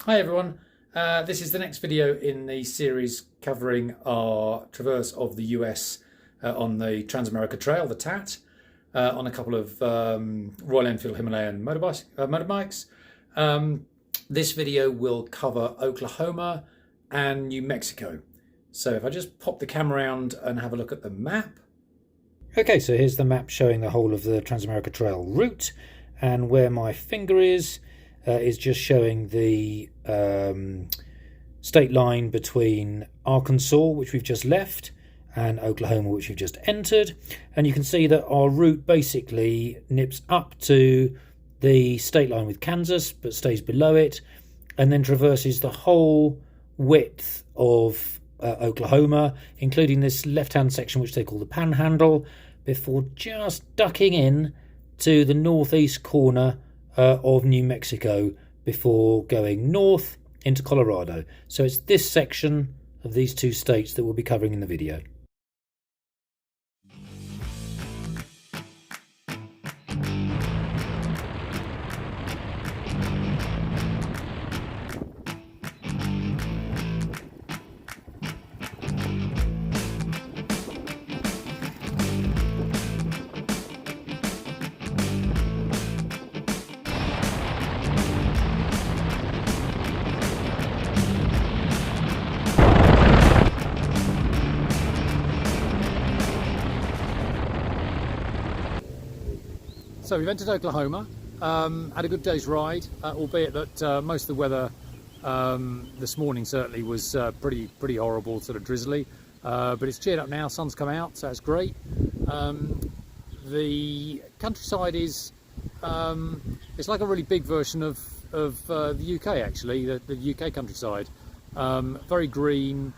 Hi everyone, this is the next video in the series covering our traverse of the US on the Trans-America Trail, the TAT, on a couple of Royal Enfield Himalayan motorbikes. This video will cover Oklahoma and New Mexico. So if I just pop the camera around and have a look at the map. Okay, so here's the map showing the whole of the Trans-America Trail route, and where my finger is just showing the state line between Arkansas, which we've just left, and Oklahoma, which we've just entered. And you can see that our route basically nips up to the state line with Kansas, but stays below it, and then traverses the whole width of Oklahoma, including this left-hand section, which they call the Panhandle, before just ducking in to the northeast corner of New Mexico before going north into Colorado. So it's this section of these two states that we'll be covering in the video. So we've entered Oklahoma, had a good day's ride, albeit that most of the weather this morning certainly was pretty horrible, sort of drizzly, but it's cheered up now, sun's come out, so that's great. The countryside is, it's like a really big version of the UK actually, the UK countryside. Very green,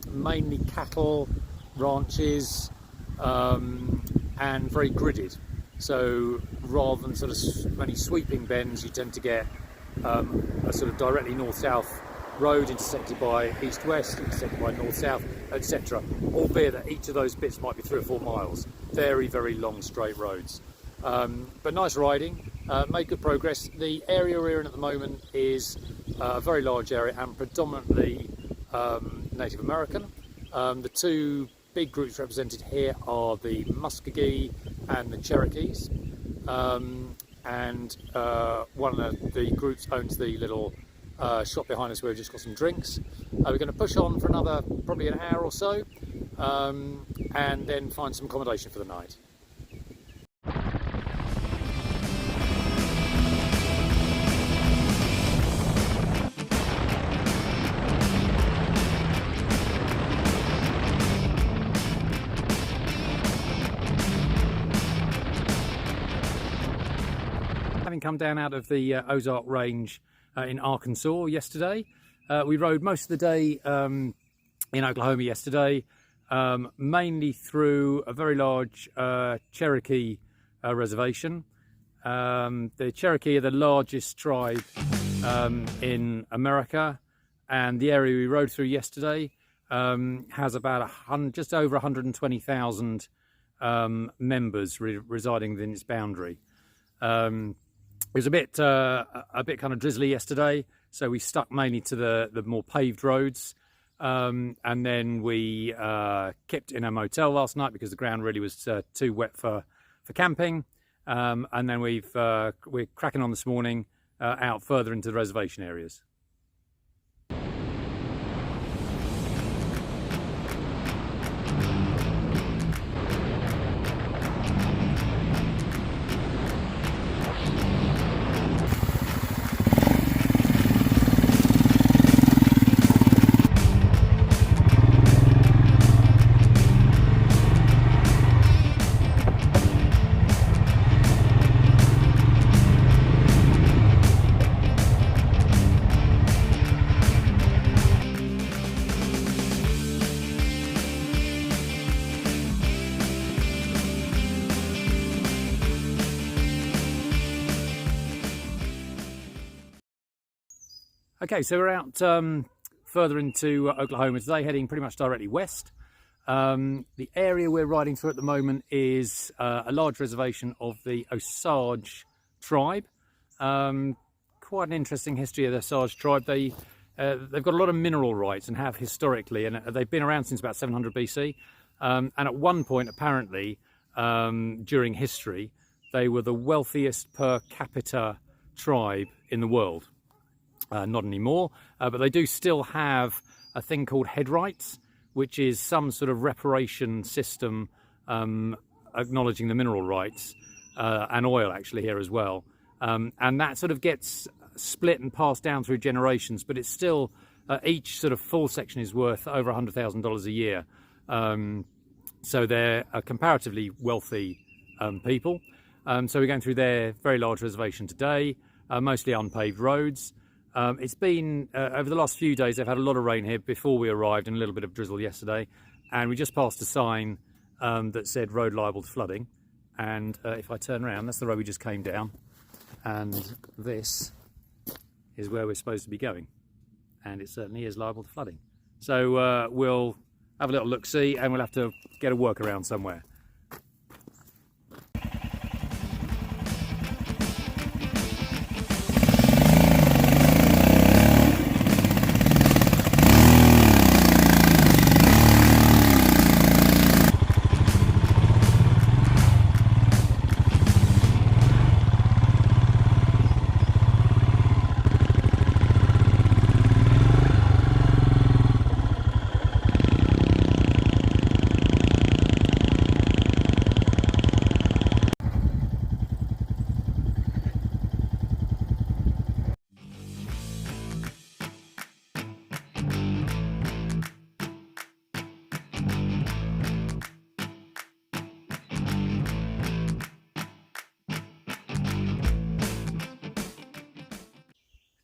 mainly cattle, ranches, and very gridded. So rather than sort of many sweeping bends, you tend to get a sort of directly north-south road intersected by east-west, intersected by north-south, etc. Albeit that each of those bits might be 3 or 4 miles. Very, very long straight roads. But nice riding, made good progress. The area we're in at the moment is a very large area and predominantly Native American. The two big groups represented here are the Muskogee and the Cherokees, and one of the groups owns the little shop behind us where we've just got some drinks. We're going to push on for another probably an hour or so, and then find some accommodation for the night. Having come down out of the Ozark Range in Arkansas yesterday, we rode most of the day in Oklahoma yesterday, mainly through a very large Cherokee reservation. The Cherokee are the largest tribe in America, and the area we rode through yesterday has about just over 120,000 members residing within its boundary. It was a bit kind of drizzly yesterday, so we stuck mainly to the more paved roads, and then we kept in a motel last night because the ground really was too wet for camping, and then we're cracking on this morning out further into the reservation areas. Okay, so we're out further into Oklahoma today, heading pretty much directly west. The area we're riding through at the moment is a large reservation of the Osage tribe. quite an interesting history of the Sage tribe. They've got a lot of mineral rights and have historically, and they've been around since about 700 BC. And at one point, apparently, during history, they were the wealthiest per capita tribe in the world. Not anymore, but they do still have a thing called head rights, which is some sort of reparation system acknowledging the mineral rights and oil actually here as well. And that sort of gets split and passed down through generations, but it's still each sort of full section is worth over $100,000 a year. So they're a comparatively wealthy people. So we're going through their very large reservation today, mostly unpaved roads. It's been, over the last few days, they've had a lot of rain here before we arrived and a little bit of drizzle yesterday. And we just passed a sign that said road liable to flooding. And if I turn around, that's the road we just came down. And this is where we're supposed to be going. And it certainly is liable to flooding. So we'll have a little look-see and we'll have to get a workaround somewhere.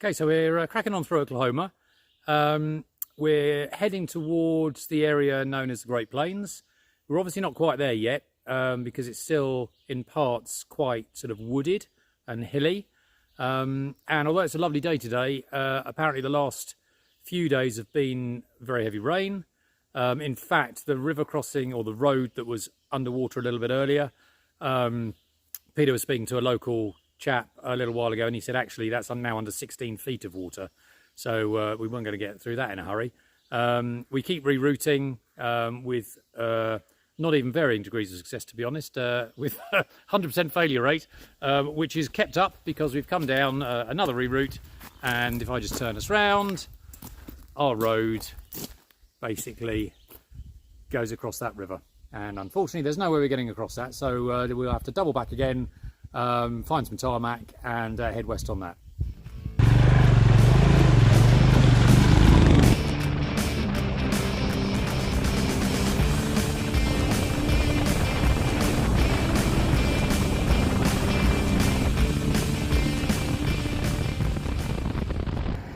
Okay, so we're cracking on through Oklahoma. We're heading towards the area known as the Great Plains. We're obviously not quite there yet because it's still in parts quite sort of wooded and hilly. And although it's a lovely day today, apparently the last few days have been very heavy rain. In fact, the river crossing or the road that was underwater a little bit earlier, Peter was speaking to a local chap a little while ago and he said actually that's now under 16 feet of water, so we weren't going to get through that in a hurry. We keep rerouting with not even varying degrees of success, to be honest, with 100% failure rate, which is kept up because we've come down another reroute, and if I just turn us round, our road basically goes across that river, and unfortunately there's no way we're getting across that, so we'll have to double back again, find some tarmac and head west on that.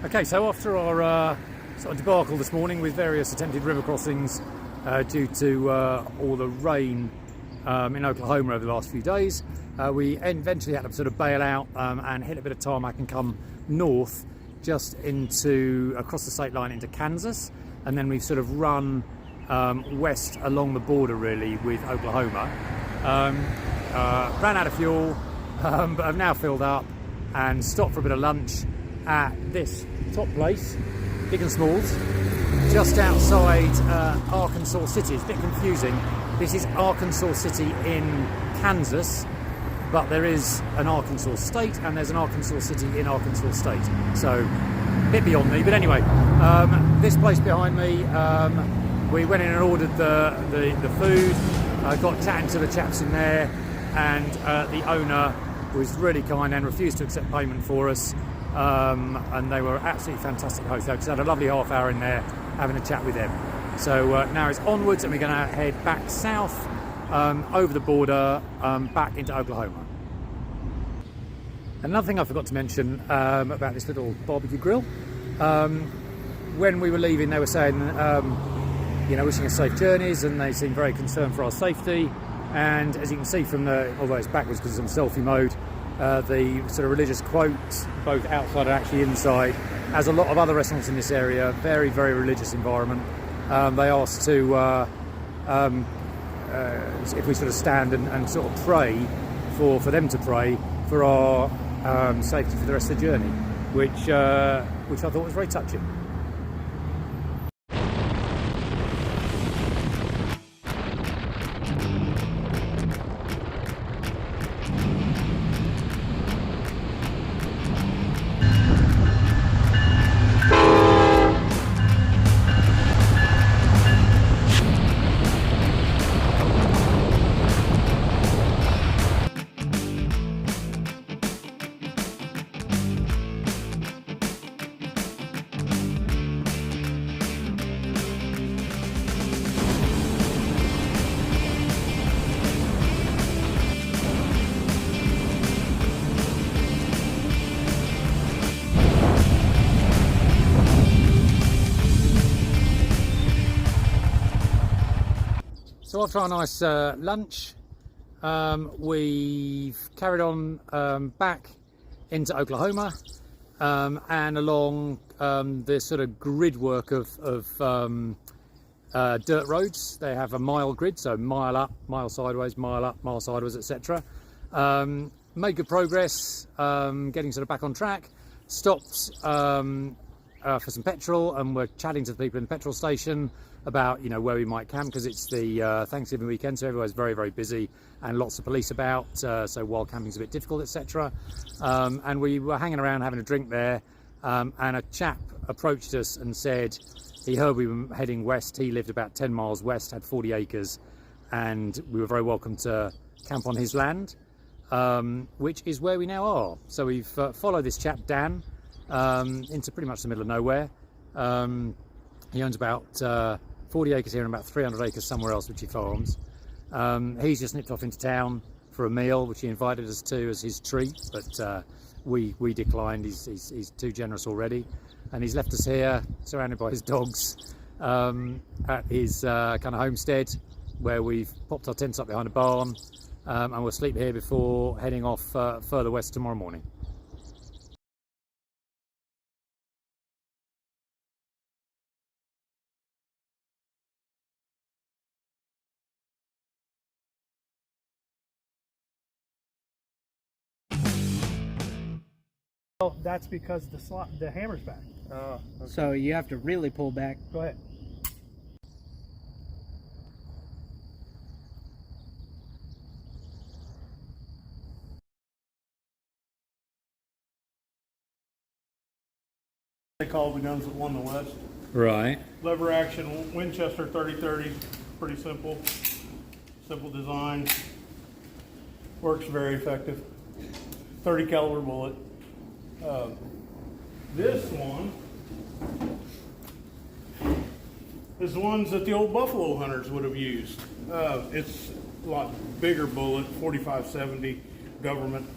Okay, so after our sort of debacle this morning with various attempted river crossings due to all the rain in Oklahoma over the last few days, we eventually had to sort of bail out and hit a bit of tarmac and come north just across the state line into Kansas, and then we've sort of run west along the border really with Oklahoma. Ran out of fuel, but have now filled up and stopped for a bit of lunch at this top place, Big and Smalls, just outside Arkansas City. It's a bit confusing. This is Arkansas City in Kansas, but there is an Arkansas State and there's an Arkansas City in Arkansas State. So, a bit beyond me. But anyway, this place behind me, we went in and ordered the food, got chatting to the chaps in there, and the owner was really kind and refused to accept payment for us. And they were absolutely fantastic hosts. I just had a lovely half hour in there having a chat with them. So now it's onwards and we're going to head back south over the border back into Oklahoma. Another thing I forgot to mention about this little barbecue grill. When we were leaving, they were saying, you know, wishing us safe journeys, and they seemed very concerned for our safety. And as you can see from although it's backwards because it's on selfie mode, the sort of religious quotes, both outside and actually inside, as a lot of other restaurants in this area, very, very religious environment. They asked to, if we sort of stand and sort of pray for them to pray for our safety for the rest of the journey. which I thought was very touching. So after our nice lunch, we've carried on back into Oklahoma and along the sort of grid work of dirt roads. They have a mile grid, so mile up, mile sideways, mile up, mile sideways, etc. Made good progress, getting sort of back on track. Stopped for some petrol, and we're chatting to the people in the petrol station about, you know, where we might camp, because it's the Thanksgiving weekend, so everyone's very, very busy and lots of police about, so wild camping's a bit difficult, etc. And we were hanging around having a drink there, and a chap approached us and said he heard we were heading west. He lived about 10 miles west, had 40 acres, and we were very welcome to camp on his land, which is where we now are. So we've followed this chap Dan into pretty much the middle of nowhere. He owns about 40 acres here and about 300 acres somewhere else, which he farms. He's just nipped off into town for a meal, which he invited us to as his treat, but we declined. He's too generous already, and he's left us here surrounded by his dogs at his kind of homestead, where we've popped our tents up behind a barn, and we'll sleep here before heading off further west tomorrow morning. Well, that's because the hammer's back. Oh, okay. So you have to really pull back. Go ahead. They call the guns that won the West. Right. Lever action Winchester 30-30, pretty simple. Simple design. Works very effective. 30 caliber bullet. This one is the ones that the old buffalo hunters would have used. It's a lot bigger bullet, 45-70 government.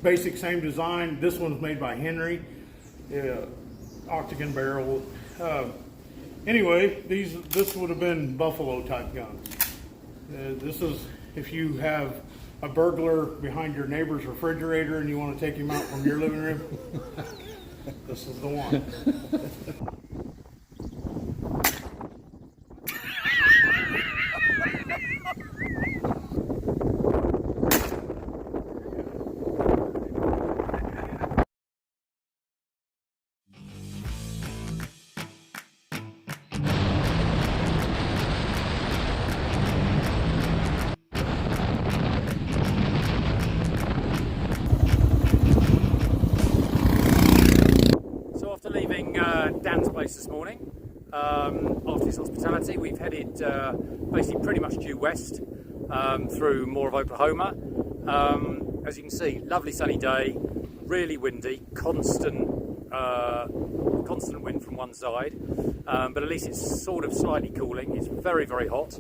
Basic same design. This one's made by Henry. Octagon barrel. Anyway, this would have been buffalo type guns. This is if you have a burglar behind your neighbor's refrigerator and you want to take him out from your living room. This is the one. Dan's place this morning. After his hospitality, we've headed basically pretty much due west through more of Oklahoma. As you can see, lovely sunny day, really windy, constant wind from one side, but at least it's sort of slightly cooling. It's very, very hot,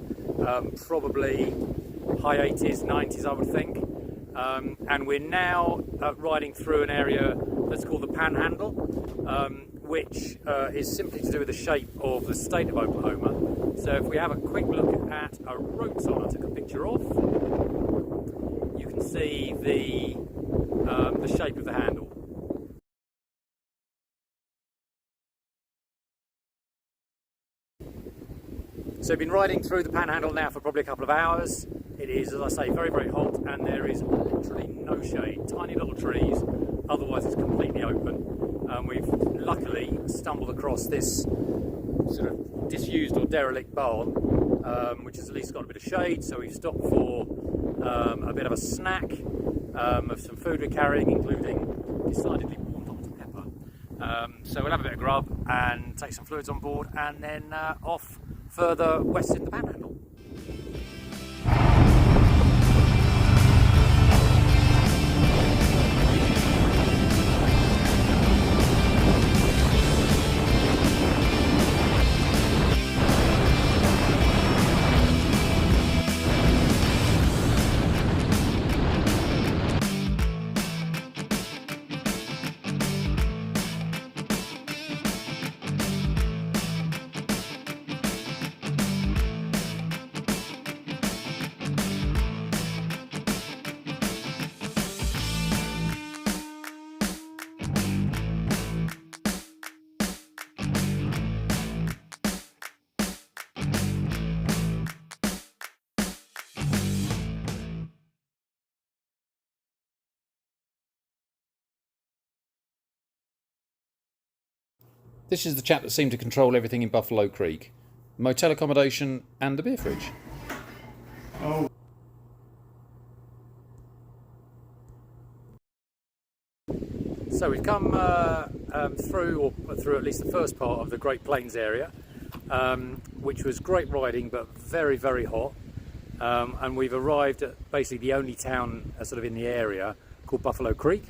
probably high 80s, 90s I would think. And we're now riding through an area that's called the Panhandle, which is simply to do with the shape of the state of Oklahoma. So if we have a quick look at a road sign I took a picture of, you can see the shape of the handle. So we've been riding through the Panhandle now for probably a couple of hours. it is, as I say, very, very hot, and there is literally no shade, tiny little trees, otherwise it's completely open. We've luckily stumbled across this sort of disused or derelict barn, which has at least got a bit of shade, so we've stopped for a bit of a snack of some food we're carrying, including decidedly warm Dr. Pepper. So we'll have a bit of grub and take some fluids on board, and then off further west in the Panhandle. This is the chap that seemed to control everything in Buffalo Creek. Motel accommodation and a beer fridge. Oh. So we've come through at least the first part of the Great Plains area, which was great riding but very, very hot. And we've arrived at basically the only town sort of in the area called Buffalo Creek.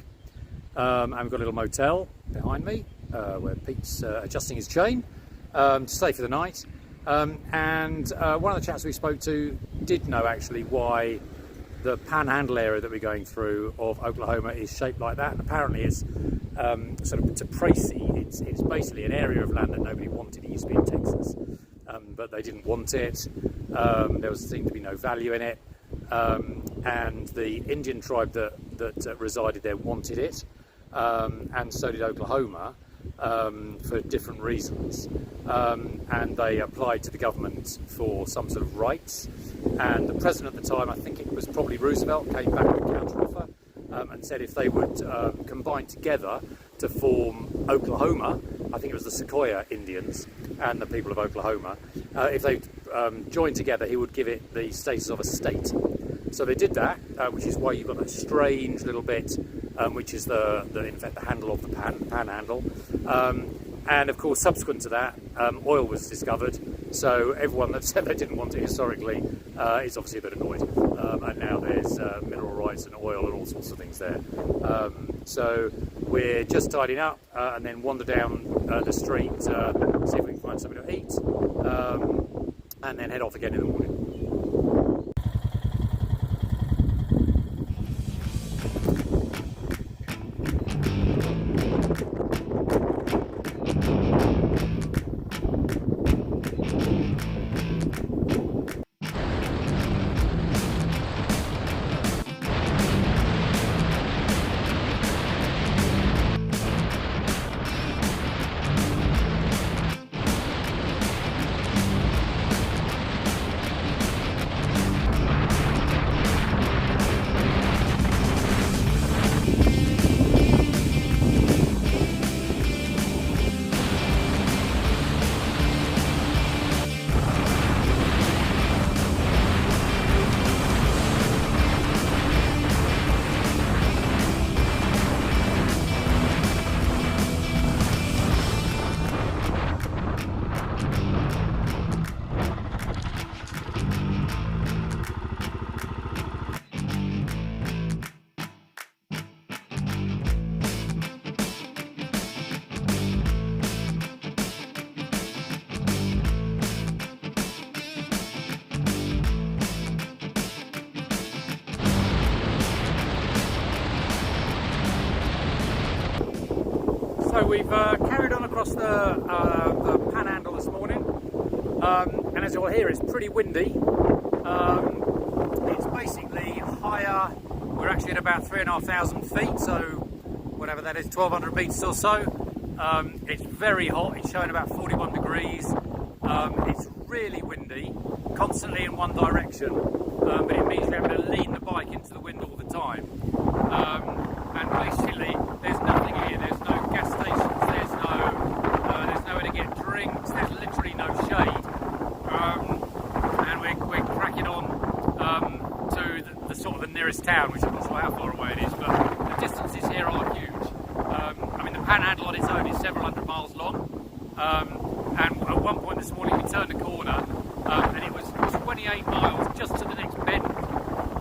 And we've got a little motel behind me where Pete's adjusting his chain to stay for the night. And one of the chaps we spoke to did know actually why the Panhandle area that we're going through of Oklahoma is shaped like that. And apparently it's sort of to Tracy. It's basically an area of land that nobody wanted. It used to be in Texas, but they didn't want it. There seemed to be no value in it. And the Indian tribe that resided there wanted it, and so did Oklahoma, for different reasons. And they applied to the government for some sort of rights. And the president at the time, I think it was probably Roosevelt, came back with a counteroffer and said if they would combine together to form Oklahoma, I think it was the Sequoia Indians and the people of Oklahoma, if they joined together, he would give it the status of a state. So they did that, which is why you've got that strange little bit, which is in fact the handle of the Panhandle. And of course, subsequent to that, oil was discovered. So everyone that said they didn't want it historically is obviously a bit annoyed. And now there's mineral rights and oil and all sorts of things there. So we're just tidying up and then wander down the street, see if we can find something to eat, and then head off again in the morning. So we've carried on across the Panhandle this morning, and as you'll hear, it's pretty windy. It's basically higher. We're actually at about 3,500 feet, so whatever that is, 1,200 meters or so. It's very hot. It's showing about 41 degrees. It's really windy, constantly in one direction, but it means we're having to lean the bike into the wind all the time. And basically, there's nothing here. There's no gas stations. There's nowhere to get drinks. There's literally no shade. And we're cracking on to the sort of the nearest town, which I'm not sure how far away it is, but the distances here are huge. I mean, the Panhandle on its own is several hundred miles long. And at one point this morning we turned a corner and it was 28 miles just to the next bend,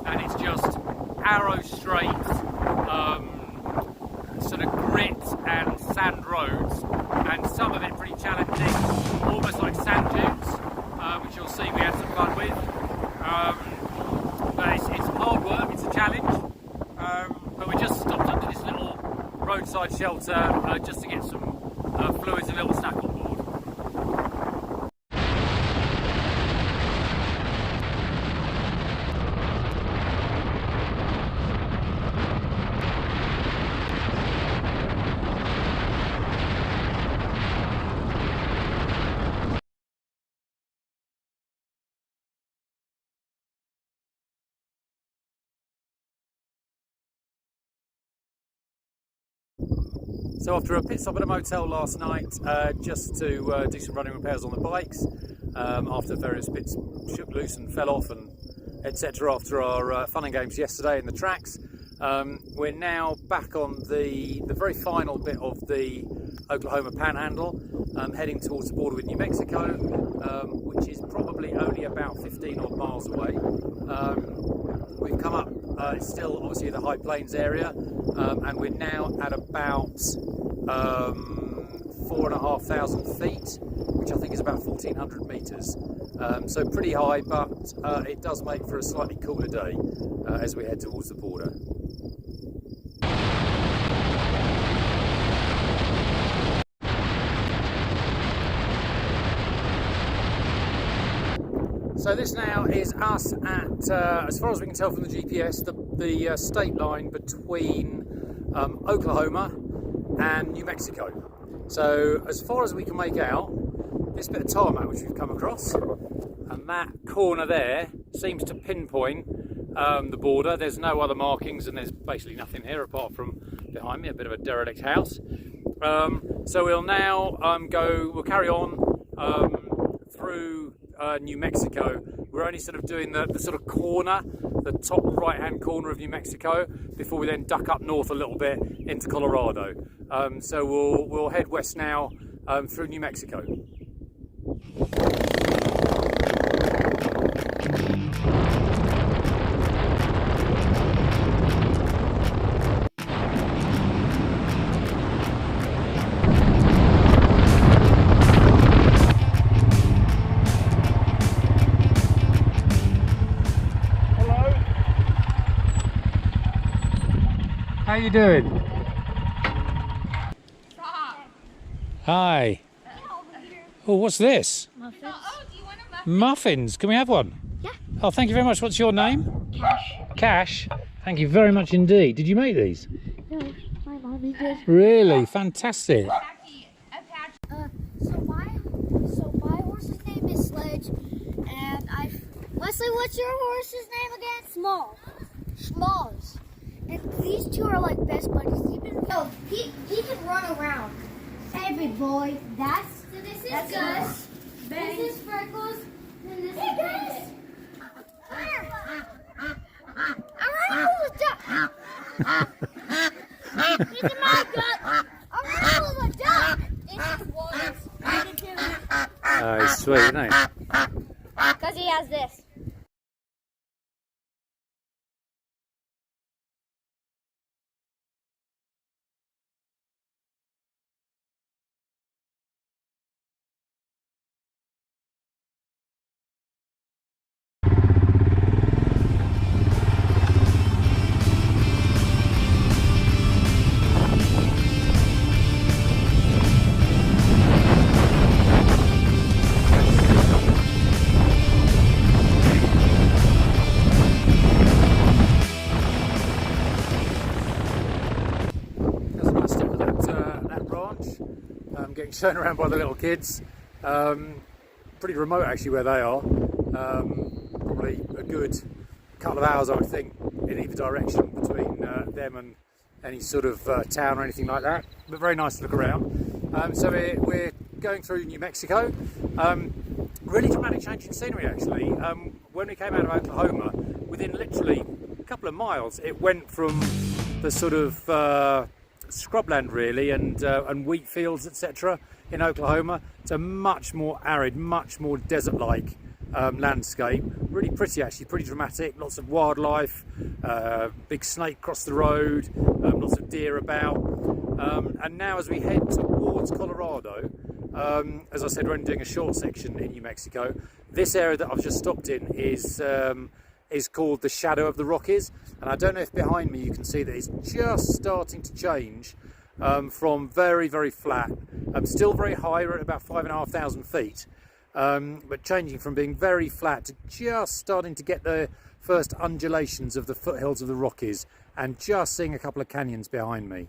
and it's just arrow straight, sort of grit and sand roads, and some of it pretty challenging, almost like sand dunes, which you'll see we had some fun with. But it's hard work, it's a challenge, but we just stopped under this little roadside shelter just to get some fluids and a little snack on board. So after a pit stop at a motel last night, just to do some running repairs on the bikes, after various bits shook loose and fell off and etc. after our fun and games yesterday in the tracks, we're now back on the very final bit of the Oklahoma Panhandle, heading towards the border with New Mexico, which is probably only about 15 odd miles away. We've come up, it's still obviously the high plains area, and we're now at about 4,500 feet, which I think is about 1,400 metres. So pretty high, but it does make for a slightly cooler day as we head towards the border. So this now is us at, as far as we can tell from the GPS, the state line between Oklahoma and New Mexico. So as far as we can make out, this bit of tarmac which we've come across, and that corner there seems to pinpoint the border. There's no other markings and there's basically nothing here apart from behind me, a bit of a derelict house. So we'll now we'll carry on through New Mexico. We're only sort of doing the sort of corner, the top right hand corner of New Mexico, before we then duck up north a little bit into Colorado. So we'll head west now through New Mexico. How you doing? Hi. Oh, what's this? Muffins. Oh, do you want a muffin? Muffins. Can we have one? Yeah. Oh, thank you very much. What's your name? Cash. Cash. Thank you very much indeed. Did you make these? No, my mommy did. Really? Fantastic. So my horse's name is Sledge, and Leslie, what's your horse's name again? Smalls. And these two are like best buddies. He can run around. Every boy. This is Gus. This is Freckles. And this is Gus. He's in my gut. I'm a duck. This is Wallace. Oh, he's sweet, isn't he? Because he has this. Getting shown around by the little kids. Pretty remote actually where they are. Probably a good couple of hours, I would think, in either direction between them and any sort of town or anything like that. But very nice to look around. So we're going through New Mexico. Really dramatic change in scenery, actually. When we came out of Oklahoma, within literally a couple of miles, it went from the sort of scrubland, really, and wheat fields, etc., in Oklahoma, to much more arid, much more desert-like landscape. Really pretty, actually, pretty dramatic. Lots of wildlife, big snake crossed the road, lots of deer about. And now, as we head towards Colorado, as I said, we're only doing a short section in New Mexico. This area that I've just stopped in is called the Shadow of the Rockies, and I don't know if behind me you can see that it's just starting to change from very, very flat, still very high. We're at about 5,500 feet, but changing from being very flat to just starting to get the first undulations of the foothills of the Rockies, and just seeing a couple of canyons behind me.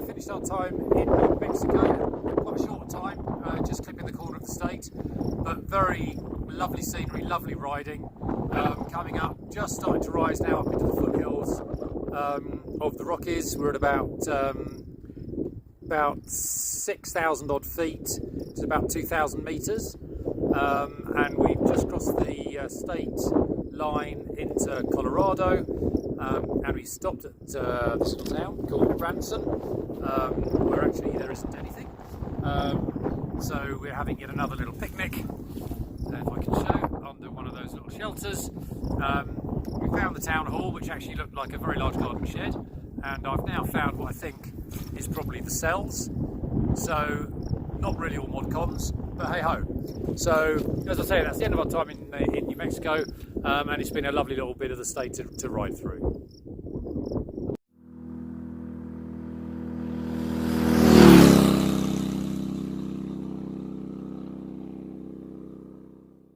Finished our time in New Mexico. Quite a short time, just clipping the corner of the state, but very lovely scenery, lovely riding. Coming up, just starting to rise now up into the foothills of the Rockies. We're at about 6,000 odd feet, to about 2,000 metres, and we've just crossed the state line into Colorado. And we stopped at this little town called Branson, where actually there isn't anything. So we're having yet another little picnic, if I can show, under one of those little shelters. We found the town hall, which actually looked like a very large garden shed, and I've now found what I think is probably the cells. So not really all mod cons, but hey ho. So as I say, that's the end of our time in New Mexico, and it's been a lovely little bit of the state to ride through.